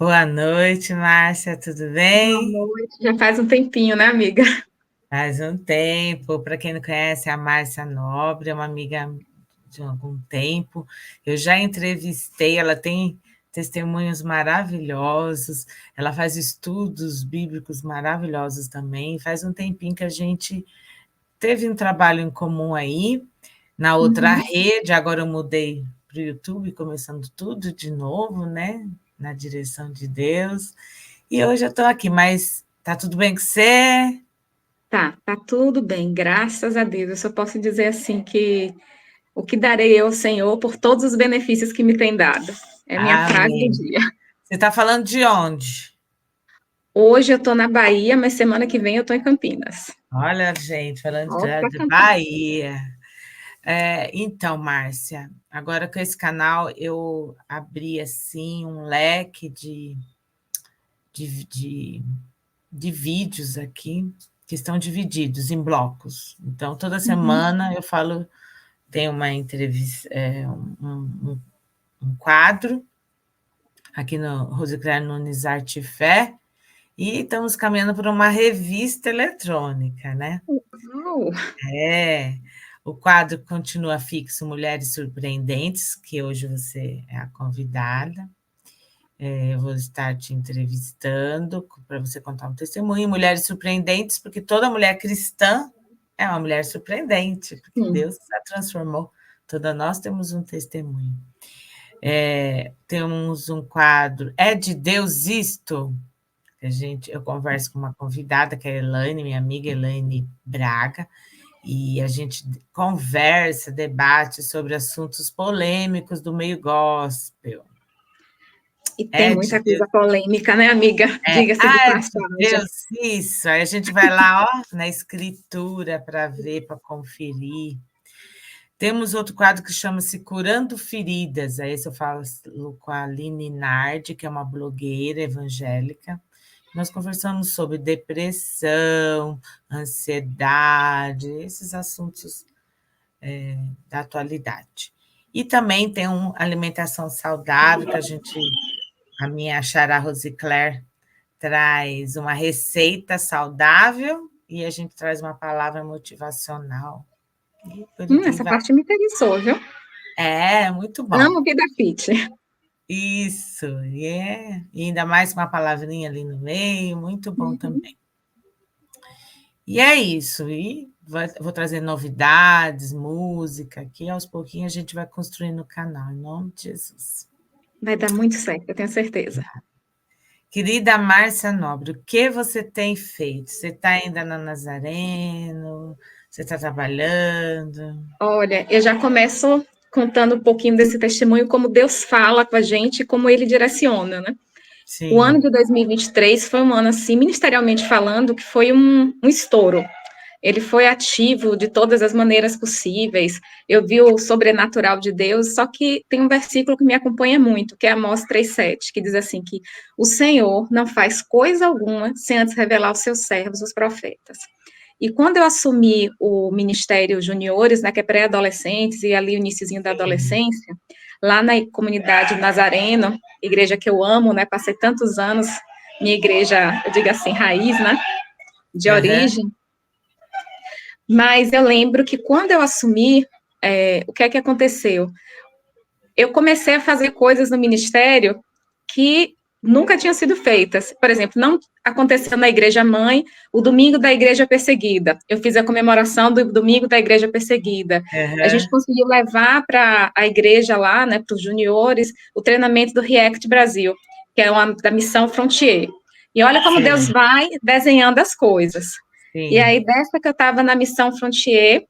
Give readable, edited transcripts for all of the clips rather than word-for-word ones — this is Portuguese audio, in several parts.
Boa noite, Márcia, tudo Boa bem? noite. Já faz um tempinho, né, amiga? Faz um tempo. Para quem não conhece, a Márcia Nobre é uma amiga de algum tempo. Eu já entrevistei, ela tem testemunhos maravilhosos, ela faz estudos bíblicos maravilhosos também. Faz um tempinho que a gente teve um trabalho em comum aí, na outra Uhum. rede, agora eu mudei para o YouTube, começando tudo de novo, né? Na direção de Deus. E hoje eu estou aqui, mas tá tudo bem com você? Tá tudo bem, graças a Deus. Eu só posso dizer assim que o que darei eu ao Senhor por todos os benefícios que me tem dado. É minha frase do Amém. dia. Você está falando de onde? Hoje eu tô na Bahia, mas semana que vem eu tô em Campinas. Olha, gente, falando Volto para de Campinas. Bahia. Então, Márcia, agora com esse canal eu abri assim um leque de, de, de vídeos aqui que estão divididos em blocos. Então, toda Uhum. semana eu falo, tem uma entrevista, um quadro aqui no Rosicler Nunes Arte e Fé, e estamos caminhando para uma revista eletrônica, né? Uau! É, o quadro continua fixo Mulheres Surpreendentes, que hoje você é a convidada. Eu vou estar te entrevistando para você contar um testemunho. Mulheres Surpreendentes, porque toda mulher cristã é uma mulher surpreendente, porque Sim. Deus a transformou. Toda nós temos um testemunho. Temos um quadro, É de Deus Isto? Eu converso com uma convidada, que é a Elaine, minha amiga Elaine Braga, e a gente conversa, debate sobre assuntos polêmicos do meio gospel. E tem É de muita Deus, coisa polêmica, né, amiga? Diga-se de é de passagem. Deus isso. Aí a gente vai lá, ó, na escritura para ver, para conferir. Temos outro quadro que chama-se Curando Feridas. Aí esse eu falo com a Aline Nardi, que é uma blogueira evangélica. Nós conversamos sobre depressão, ansiedade, esses assuntos da atualidade. E também tem uma alimentação saudável, que a minha xará Rosicler traz uma receita saudável e a gente traz uma palavra motivacional. E por aqui Essa vai. parte me interessou, viu? É, muito bom. Amo Vida Fit. Isso, e ainda mais com uma palavrinha ali no meio, muito bom Uhum. também. E é isso, vou trazer novidades, música, aqui aos pouquinhos a gente vai construindo o canal, em nome de Jesus. Vai dar muito certo, eu tenho certeza. Querida Márcia Nobre, o que você tem feito? Você está ainda na Nazareno? Você está trabalhando? Olha, eu já começo contando um pouquinho desse testemunho, como Deus fala com a gente, como Ele direciona, né? O ano Sim. de 2023 foi um ano, assim, ministerialmente falando, que foi um estouro. Ele foi ativo de todas as maneiras possíveis. Eu vi o sobrenatural de Deus, só que tem um versículo que me acompanha muito, que é Amós 3,7, que diz assim, que o Senhor não faz coisa alguma sem antes revelar aos seus servos, os profetas. E quando eu assumi o Ministério Juniores, né, que é pré-adolescentes e ali o iniciozinho da Sim. adolescência, lá na comunidade Nazareno, igreja que eu amo, né, passei tantos anos, minha igreja, eu digo assim, raiz, né, de Aham. origem, mas eu lembro que quando eu assumi, o que é que aconteceu? Eu comecei a fazer coisas no ministério que nunca tinham sido feitas. Por exemplo, não aconteceu na igreja mãe o domingo da igreja perseguida. Eu fiz a comemoração do domingo da igreja perseguida. A gente Aham. conseguiu levar para a igreja lá, né, para os juniores, o treinamento do React Brasil, que é uma da missão Frontier. E olha como Deus Sim, vai desenhando as coisas. E sim. aí, dessa que eu estava na missão Frontier,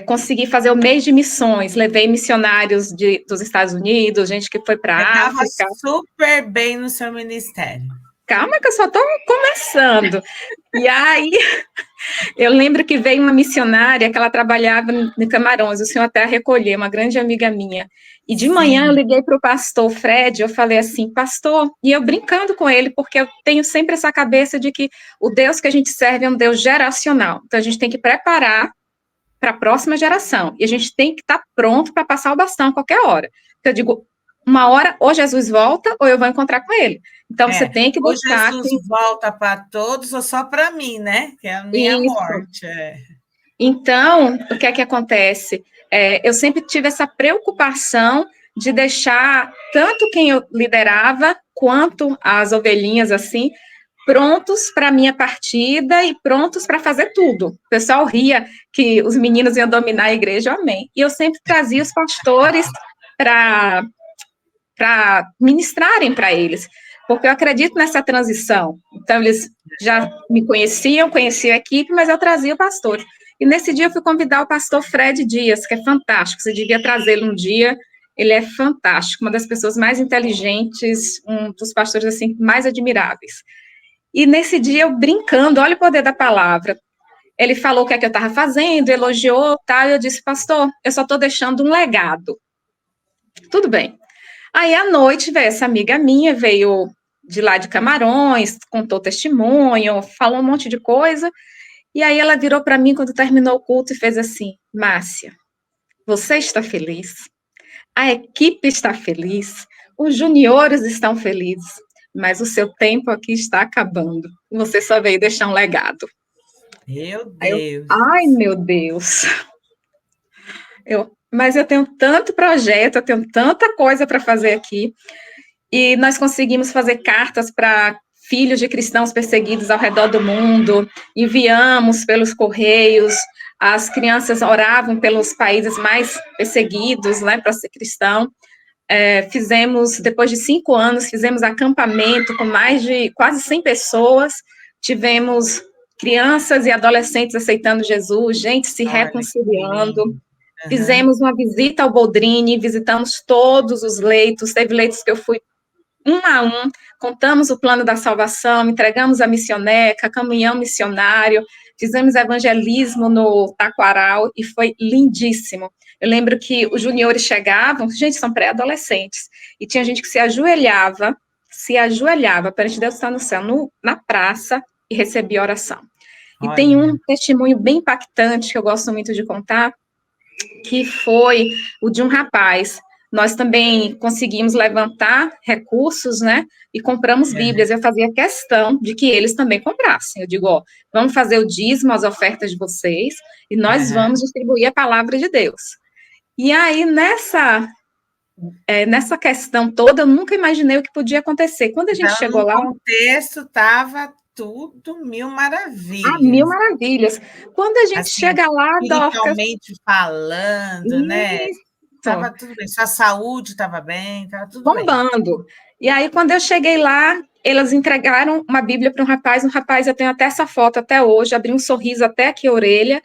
consegui fazer o mês de missões, levei missionários dos Estados Unidos, gente que foi para Você a estava África. super bem no seu ministério. Calma que eu só estou começando. E aí, eu lembro que veio uma missionária que ela trabalhava em Camarões, o senhor até a recolheu, uma grande amiga minha. E de manhã eu Sim, liguei para o pastor Fred, eu falei assim, pastor, e eu brincando com ele, porque eu tenho sempre essa cabeça de que o Deus que a gente serve é um Deus geracional. Então a gente tem que preparar para a próxima geração. E a gente tem que estar pronto para passar o bastão a qualquer hora. Então, eu digo, uma hora, ou Jesus volta, ou eu vou encontrar com ele. Então, você tem que ou buscar... Jesus volta para todos, ou só para mim, né? Que é a minha Isso. morte. Então, o que é que acontece? Eu sempre tive essa preocupação de deixar tanto quem eu liderava, quanto as ovelhinhas, assim, prontos para a minha partida e prontos para fazer tudo. O pessoal ria que os meninos iam dominar a igreja, amém. E eu sempre trazia os pastores para ministrarem para eles, porque eu acredito nessa transição. Então, eles já me conheciam a equipe, mas eu trazia o pastor. E nesse dia eu fui convidar o pastor Fred Dias, que é fantástico, você devia trazê-lo um dia, ele é fantástico, uma das pessoas mais inteligentes, um dos pastores, assim, mais admiráveis. E nesse dia eu brincando, olha o poder da palavra, ele falou o que é que eu estava fazendo, elogiou, tal, e eu disse, pastor, eu só estou deixando um legado. Tudo bem. Aí, à noite, veio essa amiga minha, veio de lá de Camarões, contou testemunho, falou um monte de coisa, e aí ela virou para mim quando terminou o culto e fez assim, Márcia, você está feliz? A equipe está feliz? Os juniores estão felizes? Mas o seu tempo aqui está acabando. Você só veio deixar um legado. Meu Aí eu, Deus. ai, meu Deus. Mas eu tenho tanto projeto, eu tenho tanta coisa para fazer aqui. E nós conseguimos fazer cartas para filhos de cristãos perseguidos ao redor do mundo, enviamos pelos correios, as crianças oravam pelos países mais perseguidos, né, para ser cristão. Fizemos, depois de 5 anos, fizemos acampamento com mais de quase 100 pessoas, tivemos crianças e adolescentes aceitando Jesus, gente se Olha, que reconciliando. lindo. Uhum. Fizemos uma visita ao Boldrini, visitamos todos os leitos, teve leitos que eu fui um a um, contamos o plano da salvação, entregamos a missioneca, caminhão missionário, fizemos evangelismo no Taquaral e foi lindíssimo. Eu lembro que os juniores chegavam, gente, são pré-adolescentes, e tinha gente que se ajoelhava perante Deus está no céu, na praça, e recebia oração. E tem Olha. um testemunho bem impactante que eu gosto muito de contar, que foi o de um rapaz. Nós também conseguimos levantar recursos, né, e compramos Bíblias. Eu fazia questão de que eles também comprassem. Eu digo, ó, vamos fazer o dízimo, as ofertas de vocês, e nós Uhum. vamos distribuir a palavra de Deus. E aí, nessa questão toda, eu nunca imaginei o que podia acontecer. Quando a gente Então, chegou no lá, contexto, estava tudo mil mil maravilhas. maravilhas. Quando a gente Assim, chega lá, Dorcas, espiritualmente falando, né? isso, Estava tudo bem, sua saúde estava bem, estava tudo bem. bombando. E aí, quando eu cheguei lá, elas entregaram uma Bíblia para um rapaz, eu tenho até essa foto até hoje, abriu um sorriso até aqui a orelha,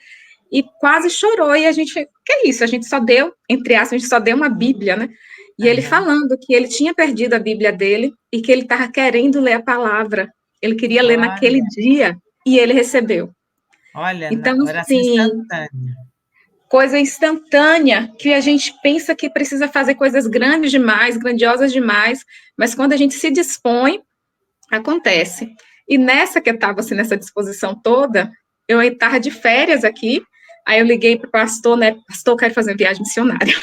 e quase chorou, e a gente, que é isso? A gente só deu, entre aspas, a gente só deu uma Bíblia, né? E ele Uhum. falando que ele tinha perdido a Bíblia dele, e que ele estava querendo ler a palavra, ele queria ler naquele Olha, dia, e ele recebeu. olha, Então, oração assim, instantânea. coisa instantânea, que a gente pensa que precisa fazer coisas grandes demais, grandiosas demais, mas quando a gente se dispõe, acontece. E nessa que eu estava, assim, nessa disposição toda, eu estava de férias aqui, aí eu liguei para o pastor, né, pastor, eu quero fazer uma viagem missionária.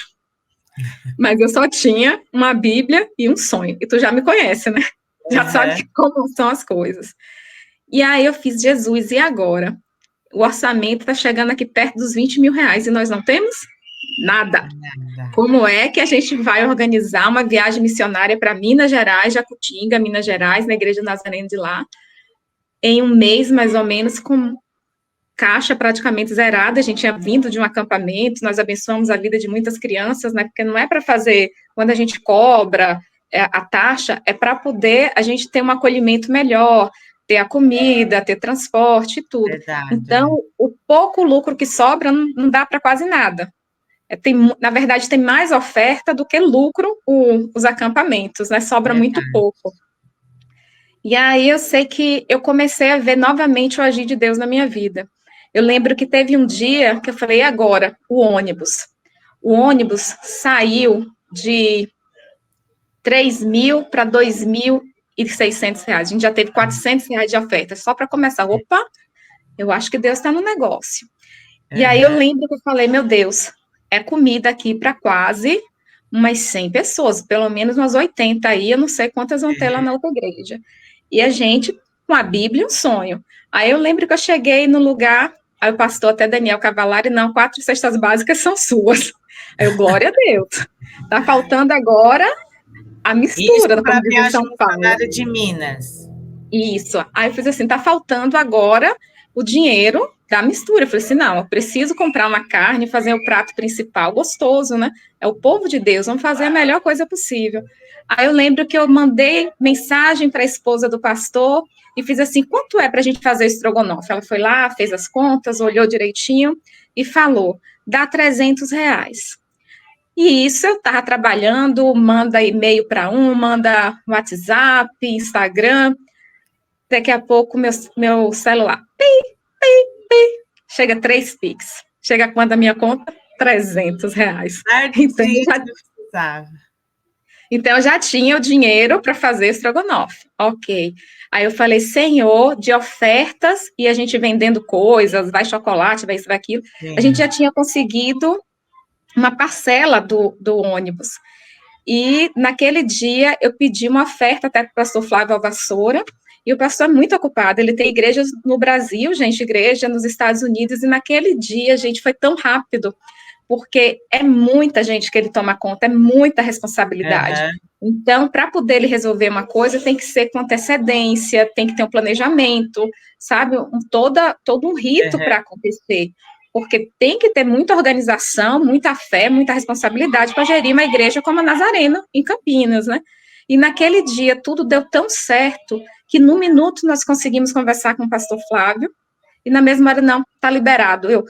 Mas eu só tinha uma Bíblia e um sonho, e tu já me conhece, né? Já sabe Uhum. como são as coisas. E aí eu fiz, Jesus, e agora? O orçamento está chegando aqui perto dos 20 mil reais, e nós não temos nada. Nada. Como é que a gente vai organizar uma viagem missionária para Minas Gerais, Jacutinga, Minas Gerais, na Igreja Nazarena de lá, em um mês, mais ou menos, com caixa praticamente zerada? A gente tinha vindo de um acampamento, nós abençoamos a vida de muitas crianças, né? Porque não é para fazer, quando a gente cobra a taxa, é para poder a gente ter um acolhimento melhor, ter a comida, ter transporte e tudo. Então, Verdade. o pouco lucro que sobra não dá para quase nada. Na verdade, tem mais oferta do que lucro os acampamentos, né? Sobra muito Verdade. pouco. E aí eu sei que eu comecei a ver novamente o agir de Deus na minha vida. Eu lembro que teve um dia que eu falei, e agora, o ônibus. O ônibus saiu de 3 mil para 2.600 reais. A gente já teve 400 reais de oferta, só para começar. Opa, eu acho que Deus está no negócio. E aí eu Uhum. lembro que eu falei, meu Deus, é comida aqui para quase umas 100 pessoas, pelo menos umas 80 aí, eu não sei quantas vão ter lá na outra igreja. E a gente, com a Bíblia, um sonho. Aí eu lembro que eu cheguei no lugar, aí o pastor até Daniel Cavalari, não, 4 cestas básicas são suas. Aí eu, glória a Deus. Tá faltando agora a Isso mistura, para como a diz em viagem São Paulo. missionária de Minas. Isso. Aí eu fiz assim, tá faltando agora o dinheiro da mistura. Eu falei assim, não, eu preciso comprar uma carne, fazer o prato principal gostoso, né? É o povo de Deus, vamos fazer a melhor coisa possível. Aí eu lembro que eu mandei mensagem para a esposa do pastor e fiz assim, quanto é para a gente fazer estrogonofe? Ela foi lá, fez as contas, olhou direitinho e falou, dá R$ 300. E isso eu estava trabalhando, manda e-mail para um, manda WhatsApp, Instagram. Daqui a pouco, meu celular, chega 3 Pix. Chega quanto a minha conta? R$ 300. Então, eu já tinha o dinheiro para fazer estrogonofe. Ok. Aí eu falei, Senhor, de ofertas, e a gente vendendo coisas, vai chocolate, vai isso, vai aquilo. Sim. A gente já tinha conseguido uma parcela do ônibus. E naquele dia eu pedi uma oferta até para o pastor Flávio Alvassoura, e o pastor é muito ocupado, ele tem igrejas no Brasil, gente, igreja nos Estados Unidos, e naquele dia, gente, foi tão rápido, porque é muita gente que ele toma conta, é muita responsabilidade. Então, para poder ele resolver uma coisa, tem que ser com antecedência, tem que ter um planejamento, sabe? Todo um rito para acontecer. Porque tem que ter muita organização, muita fé, muita responsabilidade para gerir uma igreja como a Nazareno, em Campinas, né? E naquele dia tudo deu tão certo que num minuto nós conseguimos conversar com o pastor Flávio, e na mesma hora, não, tá liberado. Eu,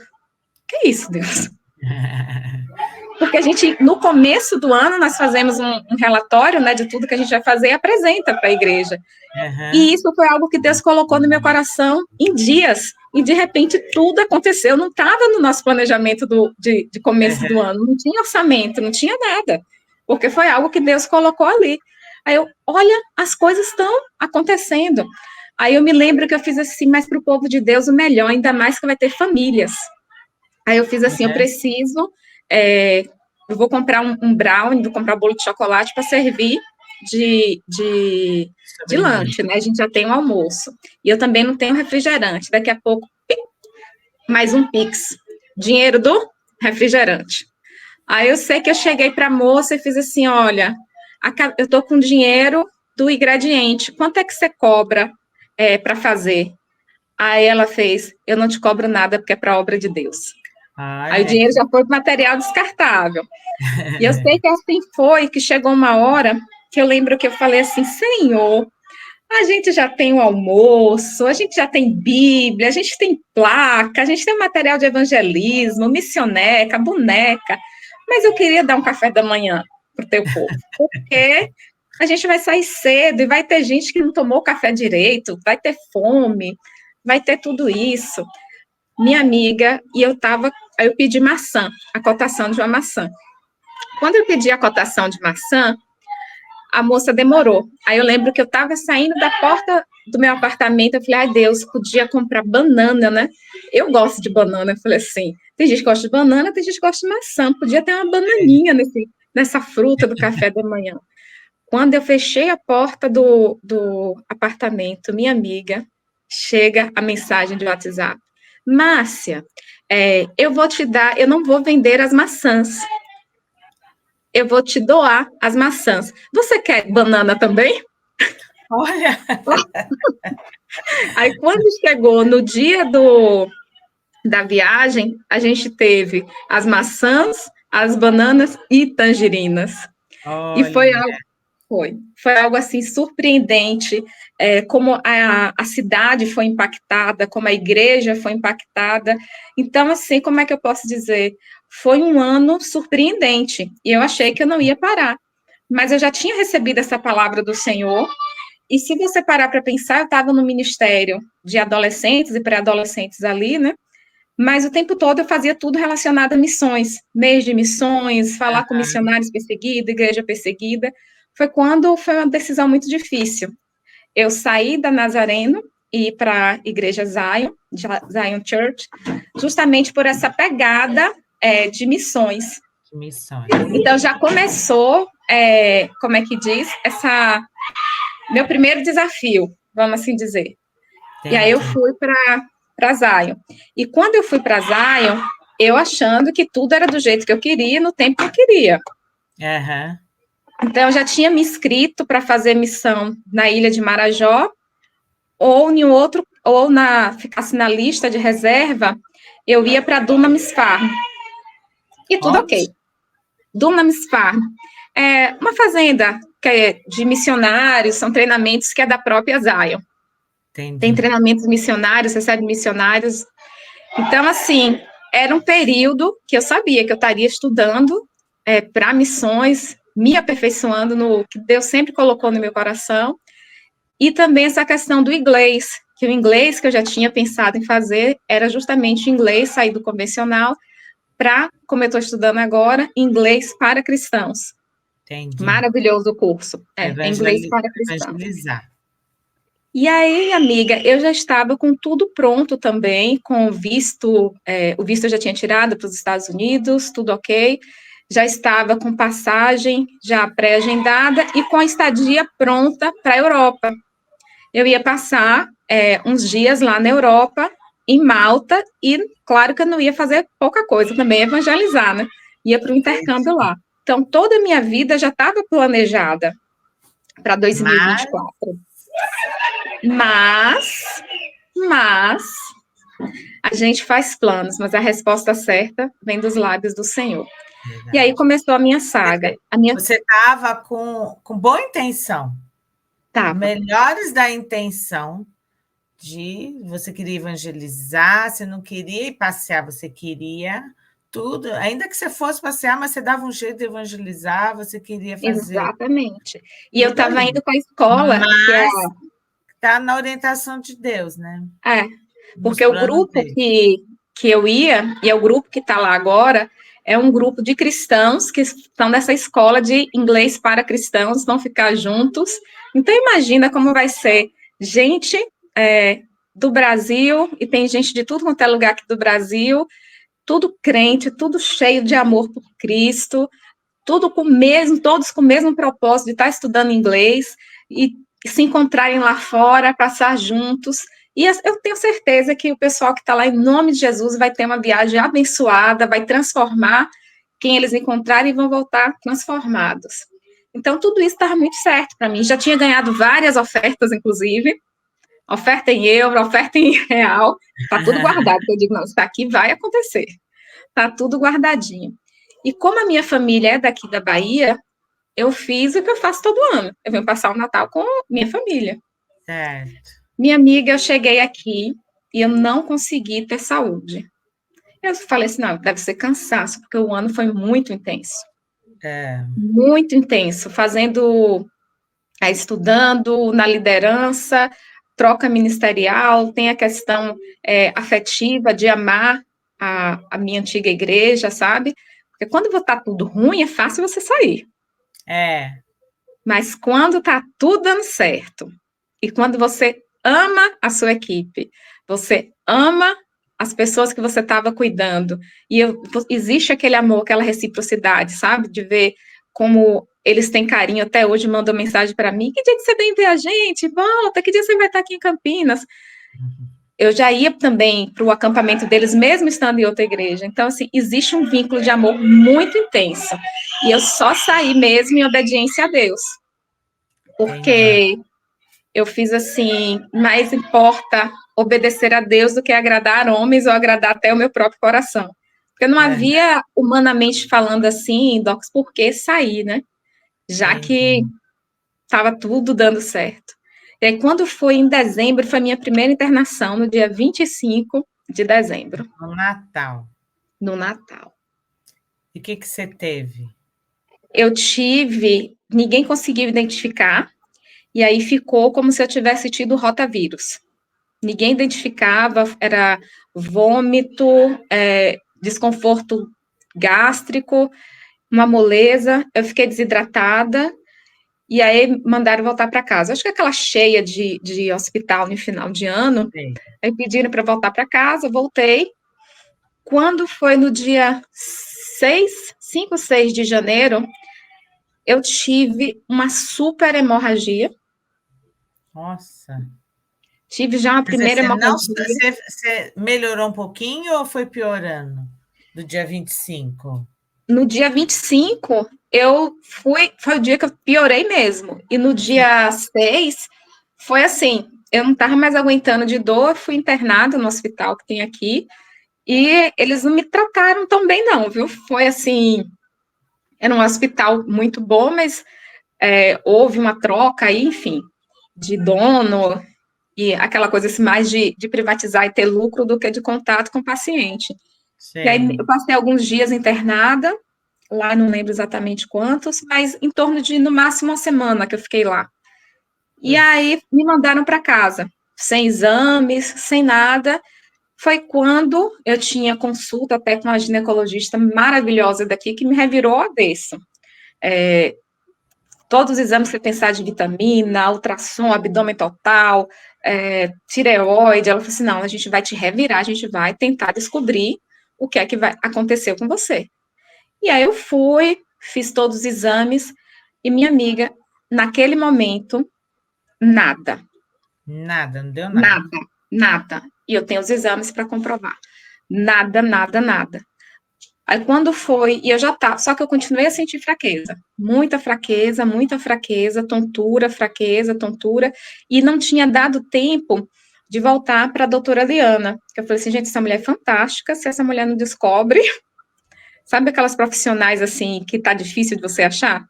que isso, Deus? Porque a gente, no começo do ano, nós fazemos um relatório, né, de tudo que a gente vai fazer e apresenta para a igreja. E isso foi algo que Deus colocou no meu coração em dias. E, de repente, tudo aconteceu. Não estava no nosso planejamento de começo do ano. Não tinha orçamento, não tinha nada. Porque foi algo que Deus colocou ali. Aí eu, olha, as coisas estão acontecendo. Aí eu me lembro que eu fiz assim, mas para o povo de Deus o melhor, ainda mais que vai ter famílias. Aí eu fiz assim, eu preciso, eu vou comprar um brownie, vou comprar um bolo de chocolate para servir de lanche, né? A gente já tem um almoço. E eu também não tenho refrigerante. Daqui a pouco, mais um Pix. Dinheiro do refrigerante. Aí eu sei que eu cheguei para a moça e fiz assim, olha, eu tô com dinheiro do ingrediente. Quanto é que você cobra para fazer? Aí ela fez, eu não te cobro nada porque é para a obra de Deus. Aí o dinheiro já foi para material descartável. E eu sei que assim foi, que chegou uma hora que eu lembro que eu falei assim, Senhor, a gente já tem o almoço, a gente já tem Bíblia, a gente tem placa, a gente tem material de evangelismo, missioneca, boneca, mas eu queria dar um café da manhã para o teu povo, porque a gente vai sair cedo e vai ter gente que não tomou café direito, vai ter fome, vai ter tudo isso. Minha amiga, e aí eu pedi maçã, a cotação de uma maçã. Quando eu pedi a cotação de maçã, a moça demorou. Aí eu lembro que eu estava saindo da porta do meu apartamento, eu falei, ai Deus, podia comprar banana, né? Eu gosto de banana, eu falei assim, tem gente que gosta de banana, tem gente que gosta de maçã, podia ter uma bananinha nessa fruta do café da manhã. Quando eu fechei a porta do apartamento, minha amiga, chega a mensagem de WhatsApp, Márcia, eu vou te dar, eu não vou vender as maçãs, eu vou te doar as maçãs. Você quer banana também? Olha! Aí, quando chegou no dia da viagem, a gente teve as maçãs, as bananas e tangerinas. Olha. E foi algo assim surpreendente, como a cidade foi impactada, como a igreja foi impactada. Então, assim, como é que eu posso dizer? Foi um ano surpreendente, e eu achei que eu não ia parar. Mas eu já tinha recebido essa palavra do Senhor, e se você parar para pensar, eu estava no ministério de adolescentes e pré-adolescentes ali, né? Mas o tempo todo eu fazia tudo relacionado a missões, mês de missões, falar com missionários perseguidos, igreja perseguida. Foi uma decisão muito difícil. Eu saí da Nazareno e ir para a igreja Zion Church, justamente por essa pegada de missões. Missões. Então, já começou, como é que diz, meu primeiro desafio, vamos assim dizer. Entendi. E aí eu fui para Zion. E quando eu fui para Zion, eu achando que tudo era do jeito que eu queria, no tempo que eu queria. Uhum. Então, eu já tinha me inscrito para fazer missão na ilha de Marajó, ou em outro, ou ficasse na lista de reserva, eu ia para Dunamis Farm. E tudo Onde? ok. Dunamis Farm. É uma fazenda que é de missionários, são treinamentos que é da própria Zion. Entendi. Tem treinamentos missionários, recebe missionários. Então, assim, era um período que eu sabia que eu estaria estudando para missões, me aperfeiçoando no que Deus sempre colocou no meu coração, e também essa questão do inglês, que o inglês que eu já tinha pensado em fazer era justamente o inglês, sair do convencional, para, como eu estou estudando agora, inglês para cristãos. Entendi. Maravilhoso o curso. Inglês para cristãos. Evangelizar. E aí, amiga, eu já estava com tudo pronto também, com o visto eu já tinha tirado para os Estados Unidos, tudo ok. Já estava com passagem já pré-agendada e com a estadia pronta para a Europa. Eu ia passar uns dias lá na Europa, em Malta, e claro que eu não ia fazer pouca coisa, também evangelizar, né? Ia para o intercâmbio lá. Então, toda a minha vida já estava planejada para 2024. Mas a gente faz planos, mas a resposta certa vem dos lábios do Senhor. Verdade. E aí começou a minha saga. Você estava com boa intenção. Tava. Melhores da intenção de você queria evangelizar, você não queria ir passear, você queria tudo, ainda que você fosse passear, mas você dava um jeito de evangelizar, você queria fazer. Exatamente. E eu estava indo para a escola. Mas está na orientação de Deus, né? Porque o grupo que eu ia, e é o grupo que está lá agora, é um grupo de cristãos que estão nessa escola de inglês para cristãos, vão ficar juntos. Então, imagina como vai ser gente do Brasil, e tem gente de tudo quanto é lugar aqui do Brasil, tudo crente, tudo cheio de amor por Cristo, todos com o mesmo propósito de estar estudando inglês e se encontrarem lá fora, passar juntos. E eu tenho certeza que o pessoal que está lá, em nome de Jesus, vai ter uma viagem abençoada, vai transformar quem eles encontrarem e vão voltar transformados. Então, tudo isso estava muito certo para mim. Já tinha ganhado várias ofertas, inclusive. Oferta em euro, oferta em real. Está tudo guardado. Eu digo, não, isso daqui vai acontecer. Está tudo guardadinho. E como a minha família é daqui da Bahia, eu fiz o que eu faço todo ano. Eu venho passar o Natal com minha família. Certo. Minha amiga, eu cheguei aqui e eu não consegui ter saúde. Eu falei assim, não, deve ser cansaço, porque o ano foi muito intenso. Muito intenso, estudando na liderança, troca ministerial, tem a questão afetiva de amar a minha antiga igreja, sabe? Porque quando está tudo ruim, é fácil você sair. Mas quando está tudo dando certo, e quando você ama a sua equipe, você ama as pessoas que você estava cuidando, e existe aquele amor, aquela reciprocidade, sabe? De ver como eles têm carinho, até hoje mandam mensagem para mim, que dia que você vem ver a gente? Volta, que dia você vai estar aqui em Campinas? Eu já ia também para o acampamento deles, mesmo estando em outra igreja. Então, assim, existe um vínculo de amor muito intenso. E eu só saí mesmo em obediência a Deus. Porque eu fiz assim, mais importa obedecer a Deus do que agradar homens ou agradar até o meu próprio coração. Porque não havia, humanamente falando assim, Docs, por que sair, né? Já que estava tudo dando certo. E aí, quando foi em dezembro, foi a minha primeira internação, no dia 25 de dezembro. No Natal. No Natal. E o que você teve? Eu tive, ninguém conseguiu identificar, e aí ficou como se eu tivesse tido rotavírus. Ninguém identificava, era vômito, desconforto gástrico, uma moleza, eu fiquei desidratada, e aí mandaram voltar para casa. Acho que aquela cheia de hospital no final de ano, aí pediram para voltar para casa, voltei. Quando foi no dia 5, 6 de janeiro, eu tive uma super hemorragia. Nossa. Tive já uma Quer dizer, primeira hemorragia. você melhorou um pouquinho ou foi piorando do dia 25? No dia 25, foi o dia que eu piorei mesmo. E no Sim. dia 6, foi assim, eu não estava mais aguentando de dor, fui internada no hospital que tem aqui, e eles não me trataram tão bem não, viu? Foi assim, era um hospital muito bom, mas houve uma troca aí, enfim, de dono, e aquela coisa assim, mais de privatizar e ter lucro do que de contato com o paciente. E aí Sei. eu passei alguns dias internada, lá não lembro exatamente quantos, mas em torno de, no máximo, uma semana que eu fiquei lá. E aí me mandaram para casa, sem exames, sem nada. Foi quando eu tinha consulta até com uma ginecologista maravilhosa daqui, que me revirou o avesso. Todos os exames que você pensar de vitamina, ultrassom, abdômen total, tireoide, ela falou assim, não, a gente vai te revirar, a gente vai tentar descobrir o que é que vai acontecer com você. E aí eu fui, fiz todos os exames, e minha amiga, naquele momento, nada, Nada, não deu nada. nada, nada. E eu tenho os exames para comprovar. Nada, nada, nada. Aí quando foi, e eu já tava, só que eu continuei a sentir fraqueza. Muita fraqueza, tontura, e não tinha dado tempo de voltar para a doutora Liana. Que eu falei assim, gente, essa mulher é fantástica, se essa mulher não descobre, sabe aquelas profissionais assim que tá difícil de você achar?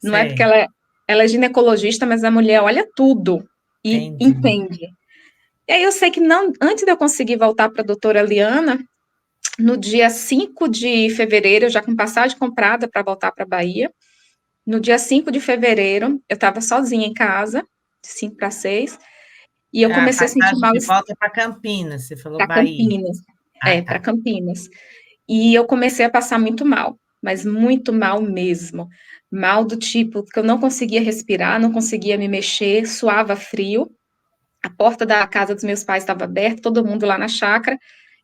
Não é porque Sei, ela é ginecologista, mas a mulher olha tudo e entendi. entende. E aí eu sei que não, antes de eu conseguir voltar para a doutora Liana, no dia 5 de fevereiro, já com passagem comprada para voltar para a Bahia, no dia 5 de fevereiro, eu estava sozinha em casa, de 5 para 6, e eu Ah, comecei a sentir passagem mal de volta para Campinas, você falou para Bahia. Campinas. Ah, Para tá. Campinas. E eu comecei a passar muito mal, mas muito mal mesmo. Mal do tipo que eu não conseguia respirar, não conseguia me mexer, suava frio. A porta da casa dos meus pais estava aberta, todo mundo lá na chácara,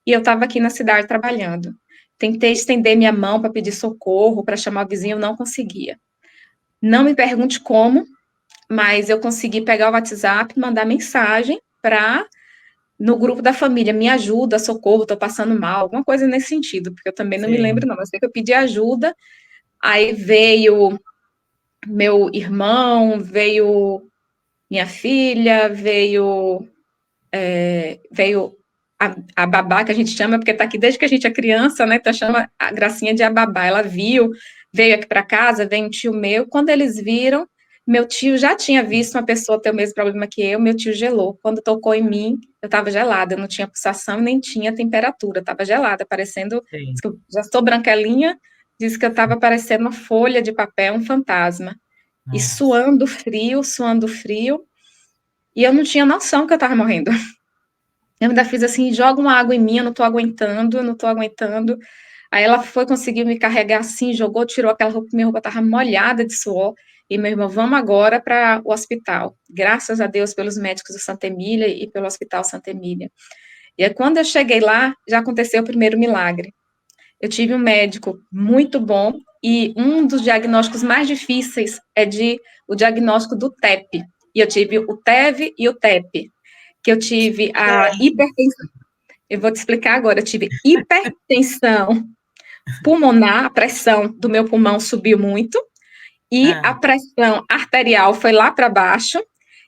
e eu estava aqui na cidade trabalhando. Tentei estender minha mão para pedir socorro, para chamar o vizinho, não conseguia. Não me pergunte como, mas eu consegui pegar o WhatsApp e mandar mensagem para no grupo da família, me ajuda, socorro, estou passando mal, alguma coisa nesse sentido, porque eu também não me Sei. lembro, não. Eu sei que eu pedi ajuda, aí veio meu irmão, veio minha filha, veio a babá, que a gente chama, porque está aqui desde que a gente é criança, né? Então chama a Gracinha de Ababá. Ela viu, veio aqui para casa, veio um tio meu. Quando eles viram, meu tio já tinha visto uma pessoa ter o mesmo problema que eu, meu tio gelou. Quando tocou em mim, eu estava gelada, eu não tinha pulsação nem tinha temperatura, estava gelada, parecendo, Sei. que eu já sou branquelinha, disse que eu estava parecendo uma folha de papel, um fantasma. E Nossa. suando frio, e eu não tinha noção que eu estava morrendo. Eu ainda fiz assim, joga uma água em mim, eu não tô aguentando. Aí ela foi, conseguiu me carregar assim, jogou, tirou aquela roupa, minha roupa estava molhada de suor. E meu irmão, vamos agora para o hospital. Graças a Deus pelos médicos do Santa Emília e pelo Hospital Santa Emília. E aí, quando eu cheguei lá, já aconteceu o primeiro milagre. Eu tive um médico muito bom e um dos diagnósticos mais difíceis é o diagnóstico do TEP. E eu tive o TEV e o TEP, que eu tive a hipertensão. Eu vou te explicar agora. Eu tive hipertensão pulmonar, a pressão do meu pulmão subiu muito, e Ah, a pressão arterial foi lá para baixo,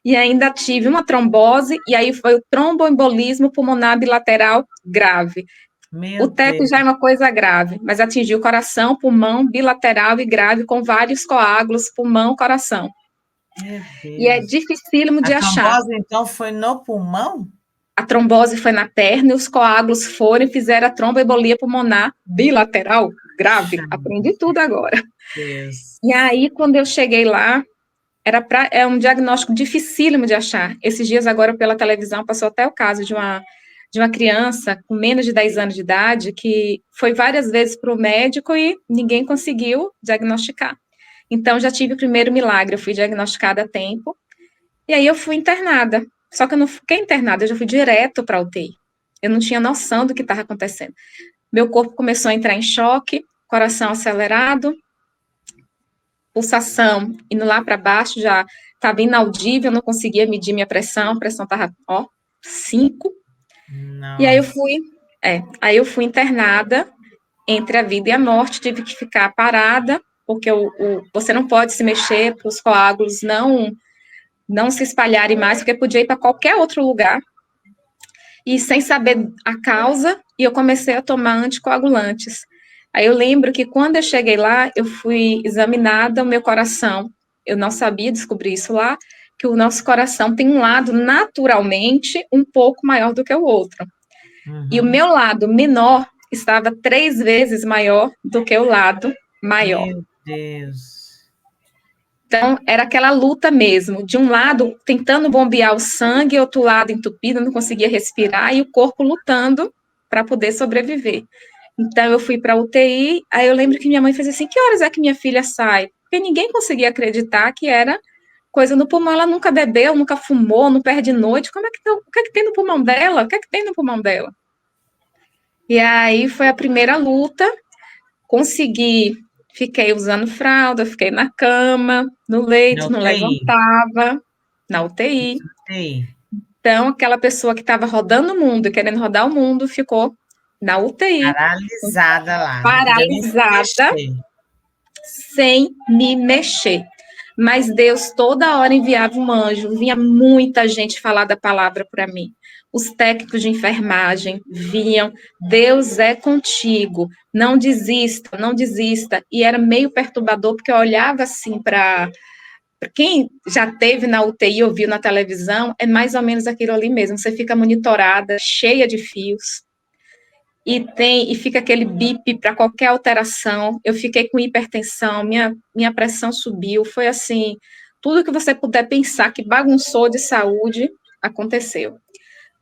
e ainda tive uma trombose, e aí foi o tromboembolismo pulmonar bilateral grave. O meu TEP já é Deus, uma coisa grave, mas atingiu coração, pulmão, bilateral e grave, com vários coágulos, pulmão, coração. meu E é Deus. dificílimo A de achar. trombose, então, foi no pulmão? A trombose foi na perna e os coágulos foram e fizeram a tromboembolia pulmonar bilateral grave. Puxa Aprendi tudo agora. Deus. E aí, quando eu cheguei lá, é um diagnóstico dificílimo de achar. Esses dias, agora, pela televisão, passou até o caso de uma criança com menos de 10 anos de idade que foi várias vezes para o médico e ninguém conseguiu diagnosticar. Então, já tive o primeiro milagre, eu fui diagnosticada a tempo, e aí eu fui internada. Só que eu não fiquei internada, eu já fui direto para a UTI. Eu não tinha noção do que estava acontecendo. Meu corpo começou a entrar em choque, coração acelerado, pulsação indo lá para baixo, já estava inaudível, não conseguia medir minha pressão, a pressão estava, 5. E Nossa. aí eu fui internada entre a vida e a morte, tive que ficar parada, porque você não pode se mexer para os coágulos não se espalharem mais, porque podia ir para qualquer outro lugar, e sem saber a causa, e eu comecei a tomar anticoagulantes. Aí eu lembro que quando eu cheguei lá, eu fui examinada o meu coração. Eu não sabia descobrir isso lá, que o nosso coração tem um lado naturalmente um pouco maior do que o outro. E o meu lado menor estava 3 vezes maior do que o lado maior. Meu Deus. Então, era aquela luta mesmo, de um lado tentando bombear o sangue, outro lado entupido, não conseguia respirar, e o corpo lutando para poder sobreviver. Então, eu fui para a UTI, aí eu lembro que minha mãe fez assim, que horas é que minha filha sai? Porque ninguém conseguia acreditar que era coisa no pulmão, ela nunca bebeu, nunca fumou, não perde noite, o que é que tem no pulmão dela? O que é que tem no pulmão dela? E aí foi a primeira luta, consegui, fiquei usando fralda, fiquei na cama, no Na leito, não UTI? levantava, na UTI. UTI. Então, aquela pessoa que estava rodando o mundo, querendo rodar o mundo, ficou na UTI, Paralisada lá, não podia nem se paralisada, mexer. sem me mexer. Mas Deus toda hora enviava um anjo, vinha muita gente falar da palavra para mim. Os técnicos de enfermagem vinham, Deus é contigo, não desista, não desista. E era meio perturbador, porque eu olhava assim para quem já teve na UTI ou viu na televisão, é mais ou menos aquilo ali mesmo. Você fica monitorada, cheia de fios, e fica aquele bip para qualquer alteração. Eu fiquei com hipertensão, minha pressão subiu, foi assim, tudo que você puder pensar que bagunçou de saúde aconteceu.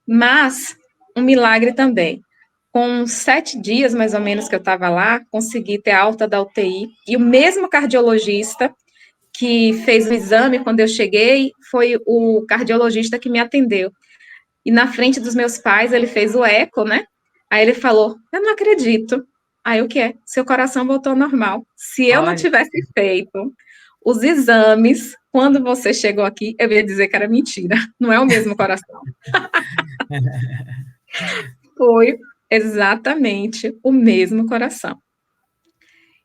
Mas um milagre também. Com 7 dias, mais ou menos, que eu estava lá, consegui ter alta da UTI, e o mesmo cardiologista que fez o exame quando eu cheguei foi o cardiologista que me atendeu. E na frente dos meus pais, ele fez o eco, né? Aí ele falou: eu não acredito. Aí o que é? Seu coração voltou ao normal. Se eu não Olha, tivesse feito os exames, quando você chegou aqui, eu ia dizer que era mentira. Não é o mesmo coração. Foi exatamente o mesmo coração.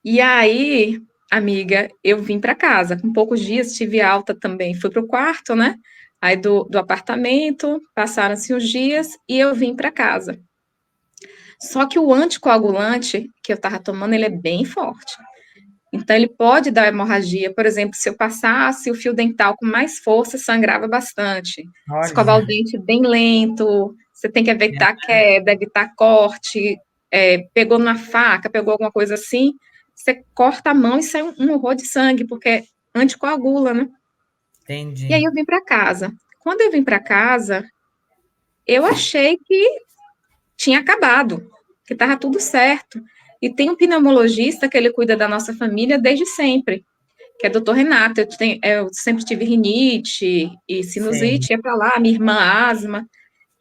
E aí, amiga, eu vim para casa. Com poucos dias tive alta também. Fui para o quarto, né? Aí do apartamento, passaram-se os dias e eu vim para casa. Só que o anticoagulante que eu estava tomando, ele é bem forte. Então, ele pode dar hemorragia. Por exemplo, se eu passasse o fio dental com mais força, sangrava bastante. Escovar o olha. dente bem lento, você tem que evitar queda, evitar corte, pegou numa faca, pegou alguma coisa assim, você corta a mão e sai um horror de sangue, porque anticoagula, né? E aí Entendi. eu vim para casa. Quando eu vim para casa, eu achei que tinha acabado, que estava tudo certo. E tem um pneumologista que ele cuida da nossa família desde sempre, que é o doutor Renato. Eu sempre tive rinite e Sei. sinusite, ia para lá, minha irmã asma.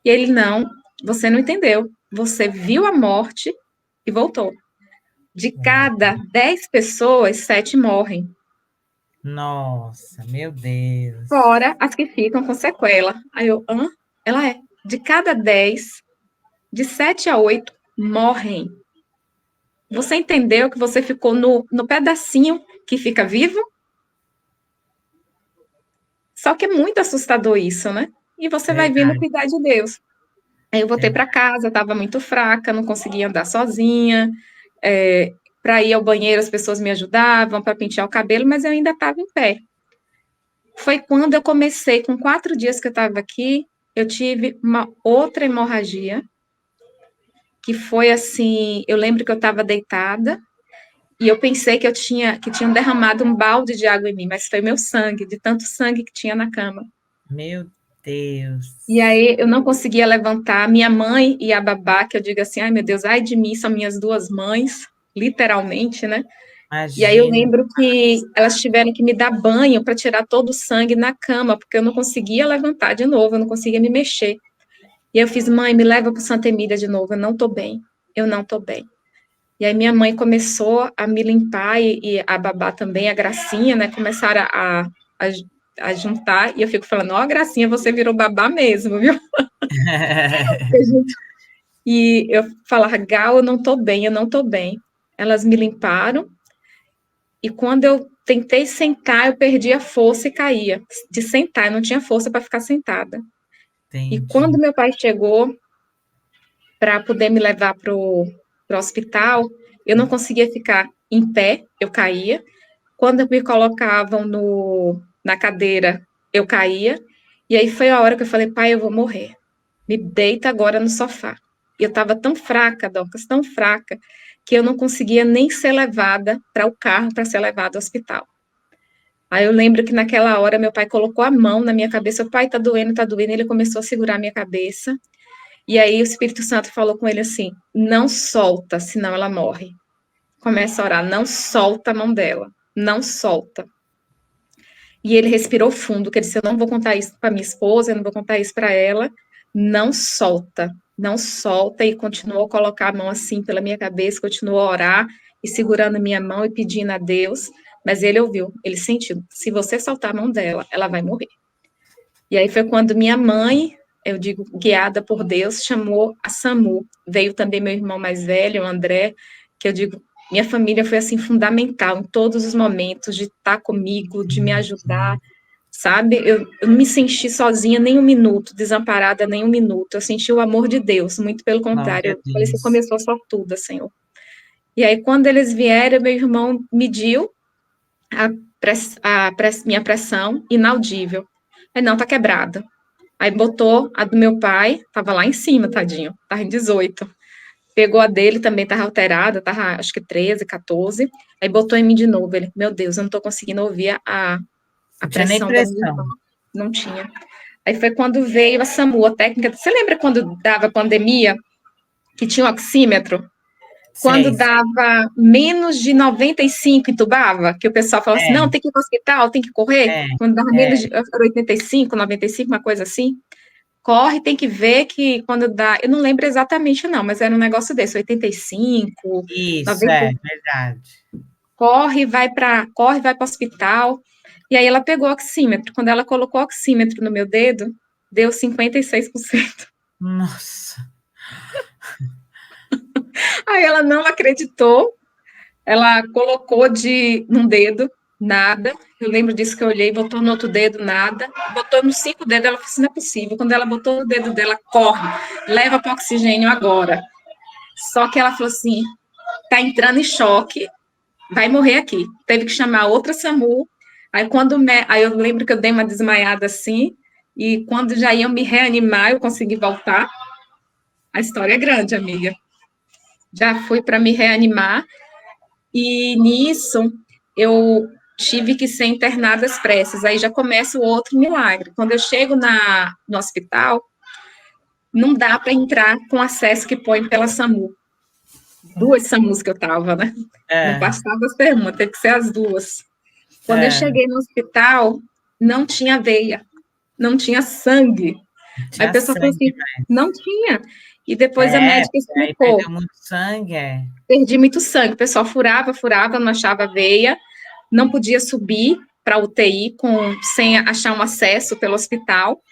E ele, não, você não entendeu. Você viu a morte e voltou. De cada 10 pessoas, 7 morrem. Nossa, meu Deus. Fora as que ficam com sequela. Aí eu, hã? Ela é. De cada 10, de 7 a 8 morrem. Você entendeu que você ficou no pedacinho que fica vivo? Só que é muito assustador isso, né? E você vai vendo Verdade, cuidar de Deus. Aí eu voltei para verdade. casa, estava muito fraca, não conseguia andar sozinha. Para ir ao banheiro, as pessoas me ajudavam para pentear o cabelo, mas eu ainda estava em pé. Foi quando eu comecei, com 4 dias que eu estava aqui, eu tive uma outra hemorragia, que foi assim, eu lembro que eu estava deitada, e eu pensei que tinham derramado um balde de água em mim, mas foi meu sangue, de tanto sangue que tinha na cama. Meu Deus. E aí eu não conseguia levantar. Minha mãe e a babá, que eu digo assim, ai meu Deus, ai de mim, são minhas duas mães, literalmente, né? E aí eu Imagino. lembro que elas tiveram que me dar banho para tirar todo o sangue na cama, porque eu não conseguia levantar de novo, eu não conseguia me mexer. E eu fiz, mãe, me leva para o Santa Emília de novo, eu não tô bem, eu não tô bem. E aí minha mãe começou a me limpar e a babá também, a Gracinha, né, começaram a juntar, e eu fico falando, ó, Gracinha, você virou babá mesmo, viu? E eu falava, Gal, eu não tô bem. Elas me limparam, e quando eu tentei sentar, eu perdi a força e caía. De sentar, eu não tinha força para ficar sentada. E quando Entendi. meu pai chegou para poder me levar para o hospital, eu não conseguia ficar em pé, eu caía. Quando me colocavam na cadeira, eu caía. E aí foi a hora que eu falei, pai, eu vou morrer. Me deita agora no sofá. E eu estava tão fraca, Docas, tão fraca, que eu não conseguia nem ser levada para o carro para ser levada ao hospital. Aí eu lembro que naquela hora meu pai colocou a mão na minha cabeça, pai, tá doendo, tá doendo. Ele começou a segurar a minha cabeça. E aí o Espírito Santo falou com ele assim, não solta, senão ela morre. Começa a orar, não solta a mão dela, não solta. E ele respirou fundo, que ele disse, eu não vou contar isso para minha esposa, eu não vou contar isso para ela, não solta, não solta, e continuou a colocar a mão assim pela minha cabeça, continuou a orar, e segurando minha mão e pedindo a Deus, mas ele ouviu, ele sentiu, se você soltar a mão dela, ela vai morrer. E aí foi quando minha mãe, eu digo, guiada por Deus, chamou a SAMU, veio também meu irmão mais velho, o André, que eu digo, minha família foi, assim, fundamental em todos os momentos, de estar comigo, de me ajudar, sabe? Eu não me senti sozinha nem um minuto, desamparada nem um minuto, eu senti o amor de Deus, muito pelo Glória a contrário, falei, você Deus. começou só tudo, Senhor. E aí, quando eles vieram, meu irmão mediu minha pressão, inaudível. Aí, não, tá quebrada. Aí botou a do meu pai, tava lá em cima, tadinho, tava em 18. Pegou a dele, também tava alterada, tava acho que 13, 14. Aí botou em mim de novo. Ele, meu Deus, eu não tô conseguindo ouvir a Não tinha nem pressão da minha irmã. pressão. Não tinha. Aí foi quando veio a SAMU, a técnica. Você lembra quando dava pandemia, que tinha um oxímetro? Quando Sei, dava menos de 95, entubava, que o pessoal falava assim, é, não, tem que ir para o hospital, tem que correr. é, Quando dava menos é. de 85, 95, uma coisa assim. Corre, tem que ver que quando dá, eu não lembro exatamente não, mas era um negócio desse, 85, Isso, 90, é verdade. corre, vai para o hospital. E aí ela pegou o oxímetro. Quando ela colocou o oxímetro no meu dedo, deu 56%. Nossa, Aí ela não acreditou, ela colocou num dedo, nada. Eu lembro disso que eu olhei, botou no outro dedo, nada. Botou nos 5 dedos, ela falou assim, não é possível. Quando ela botou no dedo dela, corre, leva para oxigênio agora. Só que ela falou assim, tá entrando em choque, vai morrer aqui. Teve que chamar outra SAMU. Aí eu lembro que eu dei uma desmaiada assim, e quando já iam me reanimar, eu consegui voltar. A história é grande, amiga. Já fui para me reanimar, e nisso eu tive que ser internada às pressas. Aí já começa o outro milagre. Quando eu chego no hospital, não dá para entrar com acesso que põe pela SAMU. 2 SAMUs que eu estava, né? Não é, passava as perguntas, teve que ser as 2. Quando eu é. cheguei no hospital, não tinha veia, não tinha sangue. Aí a Tinha pessoa falou sangue, assim, não tinha. E depois a é, médica aí explicou, perdeu muito sangue, é. perdi muito sangue. O pessoal furava, não achava veia, não podia subir para a UTI sem achar um acesso pelo hospital.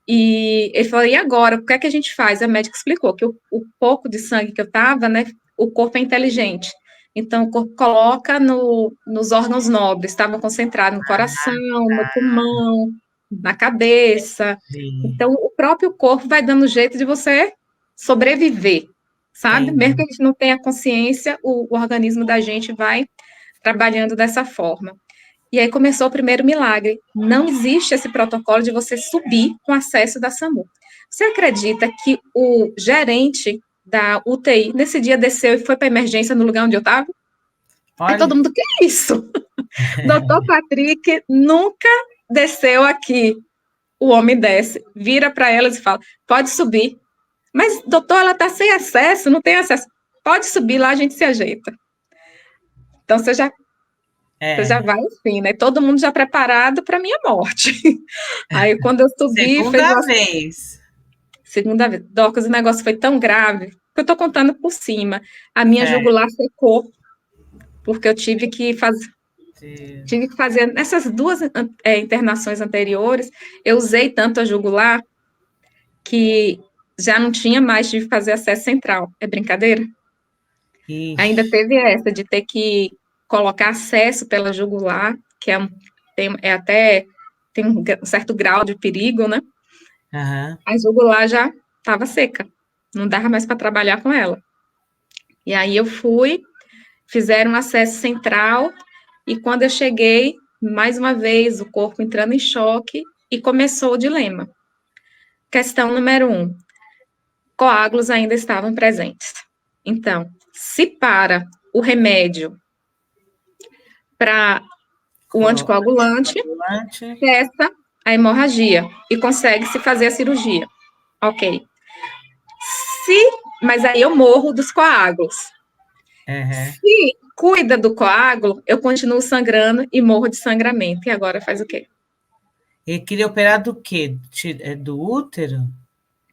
E ele falou, e agora, o que é que a gente faz? A médica explicou que o pouco de sangue que eu estava, né, o corpo é inteligente. Então, o corpo coloca nos órgãos nobres, estava concentrado no coração, no pulmão, na cabeça. Entendi, Então, o próprio corpo vai dando jeito de você sobreviver, sabe? Mesmo que entendi. a gente não tenha consciência, o organismo da gente vai trabalhando dessa forma. E aí começou o primeiro milagre. Não existe esse protocolo de você subir com acesso da SAMU. Você acredita que o gerente da UTI, nesse dia, desceu e foi para a emergência no lugar onde eu estava? Aí todo Olha, mundo, que é isso? Doutor Patrick nunca desceu aqui. O homem desce, vira para elas e fala, pode subir. Mas, doutor, ela está sem acesso, não tem acesso. Pode subir lá, a gente se ajeita. Então, você já é. vai assim, né? Todo mundo já preparado para minha morte. Aí, quando eu subi, fez Segunda uma vez. segunda vez. Dorcas, o negócio foi tão grave, eu estou contando por cima. A minha É. jugular secou, porque eu tive que Deus. fazer, nessas duas internações anteriores, eu usei tanto a jugular que já não tinha mais de fazer acesso central. É brincadeira? Ainda Ixi. teve essa de ter que colocar acesso pela jugular, que tem um certo grau de perigo, né? Aham. A jugular já estava seca, não dava mais para trabalhar com ela. E aí eu fui, fizeram um acesso central, e quando eu cheguei, mais uma vez, o corpo entrando em choque, e começou o dilema. Questão número 1, coágulos ainda estavam presentes. Então, se para o remédio para o anticoagulante, Coagulante. cessa a hemorragia e consegue se fazer a cirurgia. Ok. Mas aí eu morro dos coágulos. Aham. Se cuida do coágulo, eu continuo sangrando e morro de sangramento. E agora faz o quê? Ele queria operar do quê? Do útero?